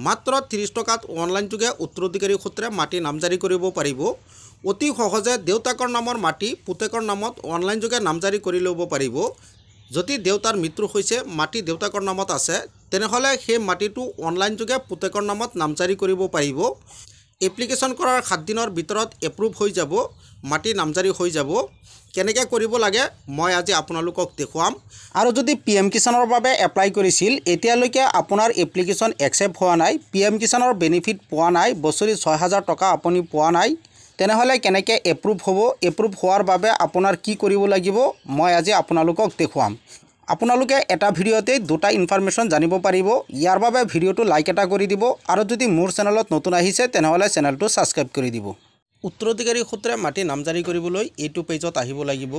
মাত্ৰ 30 টকাত অনলাইন যোগে উত্তৰাধিকাৰী সূত্ৰে মাটি নামজাৰি কৰিব পাৰিব। অতি সহজে দেউতাকৰ নামৰ মাটি পুতেকৰ নামত অনলাইন যোগে নামজাৰি কৰি ল'ব পাৰিব। যদি দেউতাৰ মৃত্যু হৈছে মাটি দেউতাকৰ নামত আছে তেনেহ'লে সেই মাটিটো অনলাইন যোগে পুতেকৰ নামত নামজাৰি কৰিব পাৰিব। এপ্লিকেশ্যন কৰাৰ 7 দিনৰ ভিতৰত এপ্ৰুভ হৈ যাব, মাটি নামজাৰি হৈ যাব। কেনেকৈ কৰিব লাগে মই আজি আপোনালোকক দেখুৱাম। আৰু যদি PM কিষাণৰ বাবে এপ্লাই কৰিছিল এতিয়ালৈকে আপোনাৰ এপ্লিকেশ্যন একচেপ্ট হোৱা নাই, PM কিষাণৰ বেনিফিট পোৱা নাই, বছৰি 6000 টকা আপুনি পোৱা নাই, তেনেহ'লে কেনেকৈ এপ্ৰুভ হ'ব, এপ্ৰুভ হোৱাৰ বাবে আপোনাৰ কি কৰিব লাগিব মই আজি আপোনালোকক দেখুৱাম। আপোনালোকে এটা ভিডিঅ'তে দুটা ইনফৰমেশ্যন জানিব পাৰিব। ইয়াৰ বাবে ভিডিঅ'টো লাইক এটা কৰি দিব আৰু যদি মোৰ চেনেলত নতুন আহিছে তেনেহ'লে চেনেলটো ছাবস্ক্ৰাইব কৰি দিব। উত্তৰাধিকাৰী সূত্ৰে মাটি নামজাৰি কৰিবলৈ এইটো পেজত আহিব লাগিব।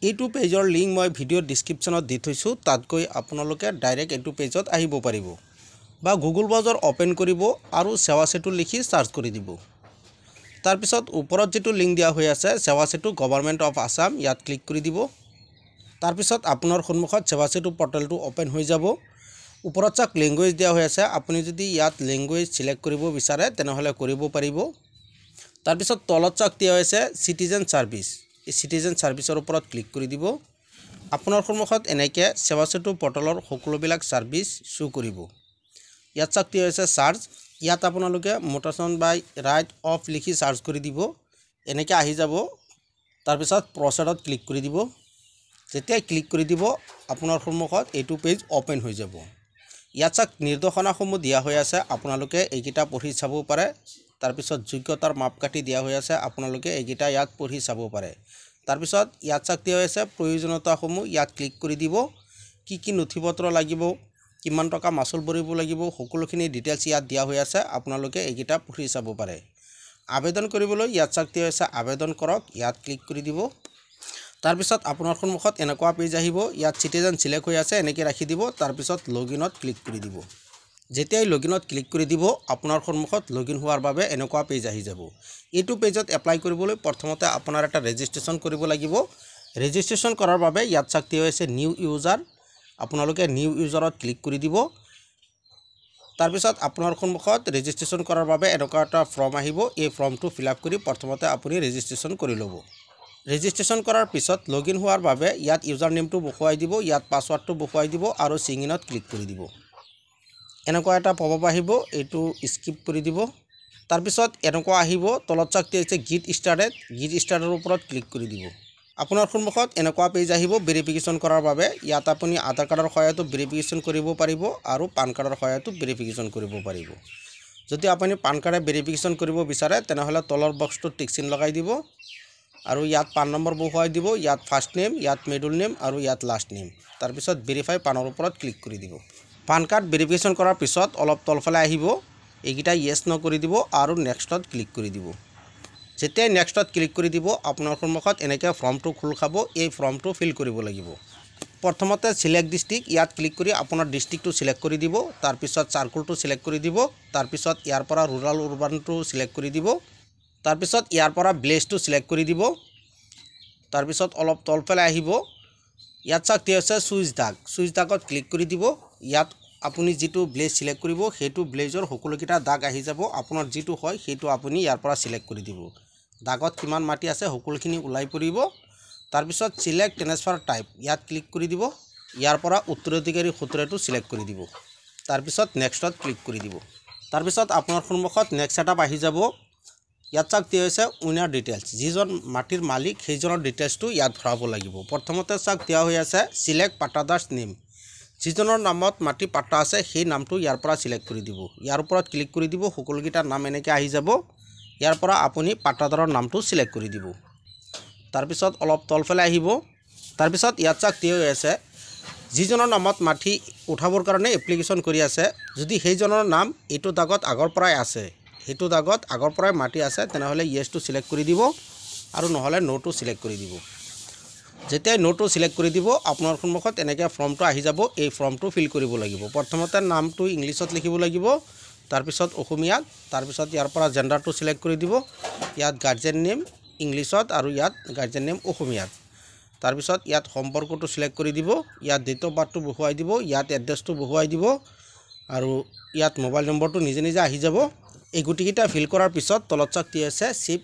এইটো পেজৰ লিংক মই ভিডিঅ'ৰ ডিছক্ৰিপশ্যনত দি থৈছোঁ, তাত গৈ আপোনালোকে ডাইৰেক্ট এইটো পেজত আহিব পাৰিব। বা গুগল ব্ৰাউজাৰ অ'পেন কৰিব আৰু সেৱা সেতু লিখি চাৰ্চ কৰি দিব। তাৰপিছত ওপৰত যিটো লিংক দিয়া হৈ আছে সেৱা সেতু গভৰ্ণমেণ্ট অফ আছাম, ইয়াত ক্লিক কৰি দিব। তাৰপিছত আপোনাৰ সন্মুখত সেৱা সেতু পৰ্টেলটো অ'পেন হৈ যাব। ওপৰত চাওক লেংগুৱেজ দিয়া হৈ আছে, আপুনি যদি ইয়াত লেংগুৱেজ চিলেক্ট কৰিব বিচাৰে তেনেহ'লে কৰিব পাৰিব। তাৰপিছত তলত চাওক দিয়া হৈছে চিটিজেন ছাৰ্ভিচ, এই চিটিজেন ছাৰ্ভিচৰ ওপৰত ক্লিক কৰি দিব। আপোনাৰ সন্মুখত এনেকৈ সেৱা সেতু পৰ্টেলৰ সকলোবিলাক ছাৰ্ভিচ শ্ব' কৰিব। ইয়াত চাওক দিয়া হৈছে চাৰ্জ, ইয়াত আপোনালোকে মোটেশ্যন বাই ৰাইট অফ লিখি চাৰ্জ কৰি দিব, এনেকৈ আহি যাব। তাৰপিছত প্ৰচেডত ক্লিক কৰি দিব। যেতিয়াই ক্লিক কৰি দিব আপোনাৰ সন্মুখত এইটো পেজ অ'পেন হৈ যাব। ইয়াত চাওক নিৰ্দেশনাসমূহ দিয়া হৈ আছে, আপোনালোকে এইকেইটা পঢ়ি চাব পাৰে। তাৰপিছত যোগ্যতাৰ মাপকাঠি দিয়া হৈ আছে, আপোনালোকে এইকেইটা ইয়াত পঢ়ি চাব পাৰে। তাৰপিছত ইয়াত চাওক দিয়া হৈছে প্ৰয়োজনীয়তাসমূহ, ইয়াত ক্লিক কৰি দিব। কি নথিপত্ৰ লাগিব, কিমান টকা মাচুল ভৰিব লাগিব, সকলোখিনি ডিটেইলছ ইয়াত দিয়া হৈ আছে, আপোনালোকে এইকেইটা পঢ়ি চাব পাৰে। আবেদন কৰিবলৈ ইয়াত চাওক দিয়া হৈছে আবেদন কৰক, ইয়াত ক্লিক কৰি দিব। তাৰপিছত আপোনাৰ সন্মুখত এনেকুৱা পেজ আহিব, ইয়াত চিটিজেন চিলেক্ট হৈ আছে, এনেকৈ ৰাখি দিব। তাৰপিছত লগইনত ক্লিক কৰি দিব। যেতিয়াই লগইনত ক্লিক কৰি দিব আপোনাৰ সন্মুখত লগইন হোৱাৰ বাবে এনেকুৱা পেজ আহি যাব। এইটো পেজত এপ্লাই কৰিবলৈ প্ৰথমতে আপোনাৰ এটা ৰেজিষ্ট্ৰেশ্যন কৰিব লাগিব। ৰেজিষ্ট্ৰেশ্যন কৰাৰ বাবে ইয়াত চাওক দিয়া হৈছে নিউ ইউজাৰ, আপোনালোকে নিউ ইউজাৰত ক্লিক কৰি দিব। তাৰপিছত আপোনাৰ সন্মুখত ৰেজিষ্ট্ৰেশ্যন কৰাৰ বাবে এনেকুৱা এটা ফৰ্ম আহিব, এই ফৰ্মটো ফিল আপ কৰি প্ৰথমতে আপুনি ৰেজিষ্ট্ৰেশ্যন কৰি ল'ব। ৰেজিষ্ট্ৰেশ্যন কৰাৰ পিছত লগইন হোৱাৰ বাবে ইয়াত ইউজাৰ নেমটো বহুৱাই দিব, ইয়াত পাছৱাৰ্ডটো বহুৱাই দিব আৰু চিংইনত ক্লিক কৰি দিব। এনেকুৱা এটা পপআপ আহিব, এইটো স্কিপ কৰি দিব। তাৰপিছত এনেকুৱা আহিব, তলত চাওক দিয়া হৈছে গেট ষ্টাৰ্টেডৰ ওপৰত ক্লিক কৰি দিব। আপোনাৰ সন্মুখত এনেকুৱা পেজ আহিব ভেৰিফিকেশ্যন কৰাৰ বাবে। ইয়াত আপুনি আধাৰ কাৰ্ডৰ সহায়তো ভেৰিফিকেশ্যন কৰিব পাৰিব আৰু পান কাৰ্ডৰ সহায়তো ভেৰিফিকেশ্যন কৰিব পাৰিব। যদি আপুনি পান কাৰ্ডে ভেৰিফিকেশ্যন কৰিব বিচাৰে তেনেহ'লে তলৰ বক্সটোত টিক চিন লগাই দিব আৰু ইয়াত পান নম্বৰ বহুৱাই দিব, ইয়াত ফাৰ্ষ্ট নেম, ইয়াত মিডল নেম আৰু ইয়াত লাষ্ট নেম। তাৰপিছত ভেৰিফাই পানৰ ওপৰত ক্লিক কৰি দিব। পান কাৰ্ড ভেৰিফিকেশ্যন কৰাৰ পিছত অলপ তলফালে আহিব, এইকেইটা য়েছ ন কৰি দিব আৰু নেক্সটত ক্লিক কৰি দিব। যেতিয়াই নেক্সটত ক্লিক কৰি দিব আপোনাৰ সন্মুখত এনেকৈ ফৰ্মটো খোল খাব, এই ফৰ্মটো ফিল কৰিব লাগিব। প্ৰথমতে চিলেক্ট ডিষ্ট্ৰিক্ট, ইয়াত ক্লিক কৰি আপোনাৰ ডিষ্ট্ৰিক্টটো চিলেক্ট কৰি দিব। তাৰপিছত চাৰ্কুলটো চিলেক্ট কৰি দিব। তাৰপিছত ইয়াৰ পৰা ৰুৰাল উৰ্বানটো চিলেক্ট কৰি দিব। তাৰপিছত ইয়াৰ পৰা ভিলেজটো চিলেক্ট কৰি দিব। তাৰপিছত অলপ তলফালে আহিব, ইয়াত চাওক দিয়া হৈছে চুইচ দাগত ক্লিক কৰি দিব। ইয়াত আপুনি যিটো ভিলেজ চিলেক্ট কৰিব সেইটো ভিলেজৰ সকলোকেইটা দাগ আহি যাব, আপোনাৰ যিটো হয় সেইটো আপুনি ইয়াৰ পৰা চিলেক্ট কৰি দিব। দাগত কিমান মাটি আছে সকলোখিনি ওলাই পৰিব। তাৰপিছত চিলেক্ট ট্ৰেন্সফাৰ টাইপ, ইয়াত ক্লিক কৰি দিব। ইয়াৰ পৰা উত্তৰাধিকাৰী সূত্ৰটো চিলেক্ট কৰি দিব। তাৰপিছত নেক্সটত ক্লিক কৰি দিব। তাৰপিছত আপোনাৰ সন্মুখত নেক্সট ছেটআপ আহি যাব। ইয়াত চাওক দিয়া হৈছে উইনাৰ ডিটেইলছ, যিজন মাটিৰ মালিক সেইজনৰ ডিটেইলছটো ইয়াত ভৰাব লাগিব। প্ৰথমতে চাওক দিয়া হৈ আছে চিলেক্ট পাট্টাদাৰ্ছ নেম, যিজনৰ নামত মাটি পাট্টা আছে সেই নামটো ইয়াৰ পৰা চিলেক্ট কৰি দিব। ইয়াৰ ওপৰত ক্লিক কৰি দিব, সকলোকেইটা নাম এনেকৈ আহি যাব। ইয়াৰ পৰা আপুনি পাট্টাদাৰৰ নামটো চিলেক্ট কৰি দিব। তাৰপিছত অলপ তলফালে আহিব। তাৰপিছত ইয়াত চাওক দিয়া হৈ আছে যিজনৰ নামত মাটি উঠাবৰ কাৰণে এপ্লিকেশ্যন কৰি আছে, যদি সেইজনৰ নাম এইটো দাগত আগৰ পৰাই আছে, সেইটো দাগত আগৰ পৰাই মাটি আছে তেনেহ'লে য়েছটো চিলেক্ট কৰি দিব আৰু নহ'লে নোটো চিলেক্ট কৰি দিব। যেতিয়াই নোটো চিলেক্ট কৰি দিব আপোনাৰ সন্মুখত এনেকৈ ফৰ্মটো আহি যাব, এই ফৰ্মটো ফিল কৰিব লাগিব। প্ৰথমতে নামটো ইংলিছত লিখিব লাগিব, তাৰপিছত অসমীয়াত, তাৰপিছত ইয়াৰ পৰা জেণ্ডাৰটো চিলেক্ট কৰি দিব। ইয়াত গাৰ্জেন নেম ইংলিছত আৰু ইয়াত গাৰ্জেন নেম অসমীয়াত। তাৰপিছত ইয়াত সম্পৰ্কটো চিলেক্ট কৰি দিব, ইয়াত ডেট অফ বাৰ্থটো বহুৱাই দিব, ইয়াত এড্ৰেছটো বহুৱাই দিব আৰু ইয়াত মোবাইল নম্বৰটো নিজে নিজে আহি যাব এই গুটিকেইটা ফিল কৰাৰ পিছত তলত চাওক কি আছে সেভ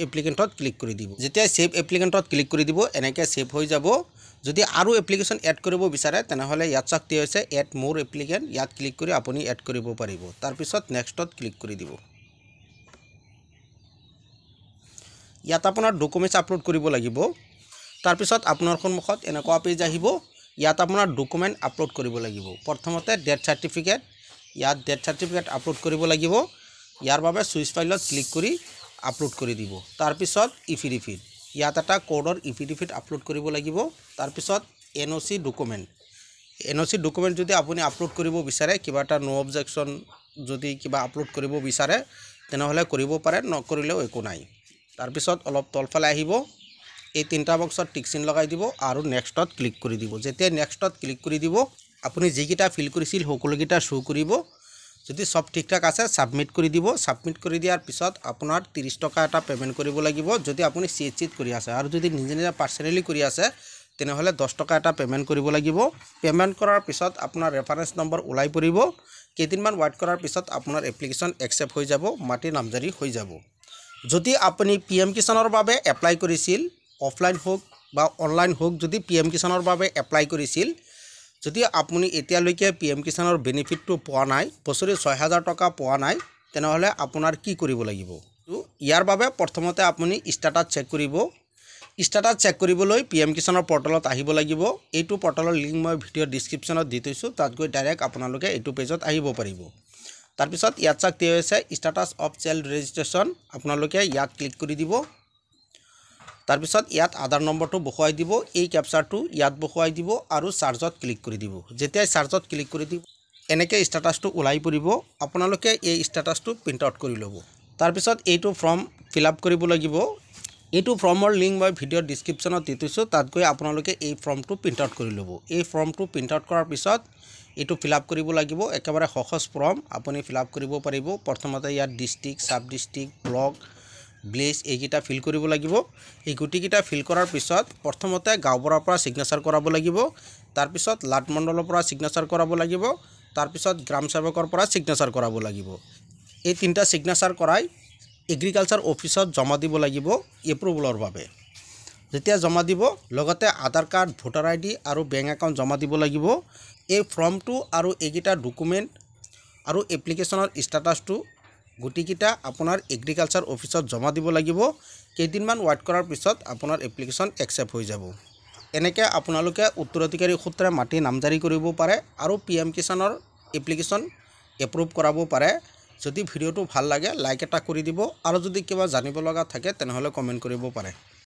এপ্লিকেণ্টত ক্লিক কৰি দিব যেতিয়া সেভ এপ্লিকেণ্টত ক্লিক কৰি দিব এনেকৈ সেভ হৈ যাব যদি আৰু এপ্লিকেশ্যন এড কৰিব বিচাৰে তেনেহ'লে ইয়াত চাওক কি হৈছে এড মোৰ এপ্লিকেণ্ট ইয়াত ক্লিক কৰি আপুনি এড কৰিব পাৰিব তাৰপিছত নেক্সটত ক্লিক কৰি দিব ইয়াত আপোনাৰ ডকুমেণ্টছ আপলোড কৰিব লাগিব তাৰপিছত আপোনাৰ সন্মুখত এনেকুৱা পেজ আহিব ইয়াত আপোনাৰ ডকুমেণ্ট আপলোড কৰিব লাগিব প্ৰথমতে ডেথ চাৰ্টিফিকেট ইয়াত ডেথ চাৰ্টিফিকেট আপলোড কৰিব লাগিব ইয়াৰ বাবে চুইচ ফাইলত ক্লিক কৰি আপলোড কৰি দিব তাৰপিছত এফিডেভিট ইয়াত এটা কোডৰ এফিডেভিট আপলোড কৰিব লাগিব তাৰপিছত এনঅ'চি ডকুমেণ্ট যদি আপুনি আপলোড কৰিব বিচাৰে কিবা এটা নো অবজেকশ্যন যদি কিবা আপলোড কৰিব বিচাৰে তেনেহ'লে কৰিব পাৰে নকৰিলেও একো নাই তাৰপিছত অলপ তলফালে আহিব এই তিনটা বক্সত টিক চিন লগাই দিব আৰু নেক্সটত ক্লিক কৰি দিব যেতিয়া নেক্সটত ক্লিক কৰি দিব আপুনি যিকেইটা ফিল কৰিছিল সকলোকেইটা শ্ব' কৰিব যদি সব ঠিকঠাক আছে সাবমিট কৰি দিব সাবমিট কৰি দিয়াৰ পিছত আপোনাৰ 30 টকা এটা পেমেন্ট কৰিব লাগিব যদি আপুনি চিএইচচিত কৰি আছে আৰু যদি নিজে নিজে পাৰ্সোনালি কৰি আছে তেনেহ'লে 10 টকা এটা পেমেন্ট কৰিব লাগিব পেমেন্ট কৰাৰ পিছত আপোনাৰ ৰেফাৰেন্স নম্বৰ ওলাই পৰিব কেইদিনমান ৱেইট কৰাৰ পিছত আপোনাৰ এপ্লিকেশ্যন একচেপ্ট হৈ যাব মাটি নামজাৰি হৈ যাব যদি আপুনি পিএম কিষাণৰ বাবে এপ্লাই কৰিছিল অফলাইন হোক বা অনলাইন হোক যদি পিএম কিষাণৰ বাবে এপ্লাই কৰিছিল যদি আপুনি এতিয়ালৈকে পিএম কিষাণৰ বেনিফিটটো পোৱা নাই বছৰি 6000 টকা পোৱা নাই তেনেহ'লে আপোনাৰ কি কৰিব লাগিব ইয়াৰ বাবে প্ৰথমতে আপুনি ষ্টেটাছ চেক কৰিব ষ্টেটাছ চেক কৰিবলৈ পিএম কিষাণৰ পৰ্টেলত আহিব লাগিব এইটো পৰ্টেলৰ লিংক মই ভিডিঅ' ডেসক্ৰিপচনত দি থৈছো তাত গৈ ডাইৰেক্ট আপোনালোকে এইটো পেজত আহিব পাৰিব তাৰপিছত ইয়াত চাওক কি হৈছে ষ্টেটাছ অফ চাইল্ড ৰেজিষ্ট্ৰেশ্যন আপোনালোকে ইয়াত ক্লিক কৰি দিব তাৰপিছত ইয়াত আধাৰ নম্বৰটো বহুৱাই দিব এই ক্যাপচাৰটো ইয়াত বহুৱাই দিব আৰু চাৰ্জত ক্লিক কৰি দিব যেতিয়া চাৰ্জত ক্লিক কৰি দিব এনেকৈ ষ্টেটাছটো ওলাই পৰিব আপোনালোকে এই ষ্টেটাছটো প্ৰিন্ট আউট কৰি ল'ব তাৰপিছত এইটো ফৰ্ম ফিল আপ কৰিব লাগিব এইটো ফৰ্মৰ লিংক মই ভিডিঅ' ডেসক্ৰিপচনত দি থৈছো তাত গৈ আপোনালোকে এই ফৰ্মটো প্ৰিন্ট আউট কৰি ল'ব এই ফৰ্মটো প্ৰিন্ট আউট কৰাৰ পিছত এইটো ফিল আপ কৰিব লাগিব একেবাৰে সহজ ফৰ্ম আপুনি ফিল আপ কৰিব পাৰিব প্ৰথমতে ইয়াত district sub district block village এইকেইটা ফিল কৰিব লাগিব এই গুটিকেইটা ফিল কৰাৰ পিছত প্ৰথমতে গাঁওবুঢ়াৰ পৰা সিগনেচাৰ কৰাব লাগিব তাৰপিছত লাট মণ্ডলৰ পৰা সিগনেচাৰ কৰাব লাগিব তাৰপিছত গ্ৰাম সেৱকৰ পৰা সিগনেচাৰ কৰাব লাগিব এই তিনটা সিগনেচাৰ কৰাই এগ্ৰিকালচাৰ অফিচত জমা দিব লাগিব এপ্ৰুভলৰ বাবে যেতিয়া জমা দিব লগতে আধাৰ কাৰ্ড ভোটাৰ আইডি আৰু বেংক একাউণ্ট জমা দিব লাগিব এই ফৰ্মটো আৰু এইকেইটা ডকুমেণ্ট আৰু এপ্লিকেশ্যনৰ ষ্টেটাছটো গুটিকেইটা আপোনাৰ এগ্ৰিকালচাৰ অফিচত জমা দিব লাগিব কেইদিনমান ৱেইট কৰাৰ পিছত আপোনাৰ এপ্লিকেশ্যন একচেপ্ট হৈ যাব এনেকৈ আপোনালোকে উত্তৰাধিকাৰী সূত্ৰে মাটি নামজাৰি কৰিব পাৰে আৰু পিএম কিষাণৰ এপ্লিকেশ্যন এপ্ৰুভ কৰাব পাৰে যদি ভিডিঅ'টো ভাল লাগে লাইক এটা কৰি দিব আৰু যদি কিবা জানিব লগা থাকে তেনেহ'লে কমেণ্ট কৰিব পাৰে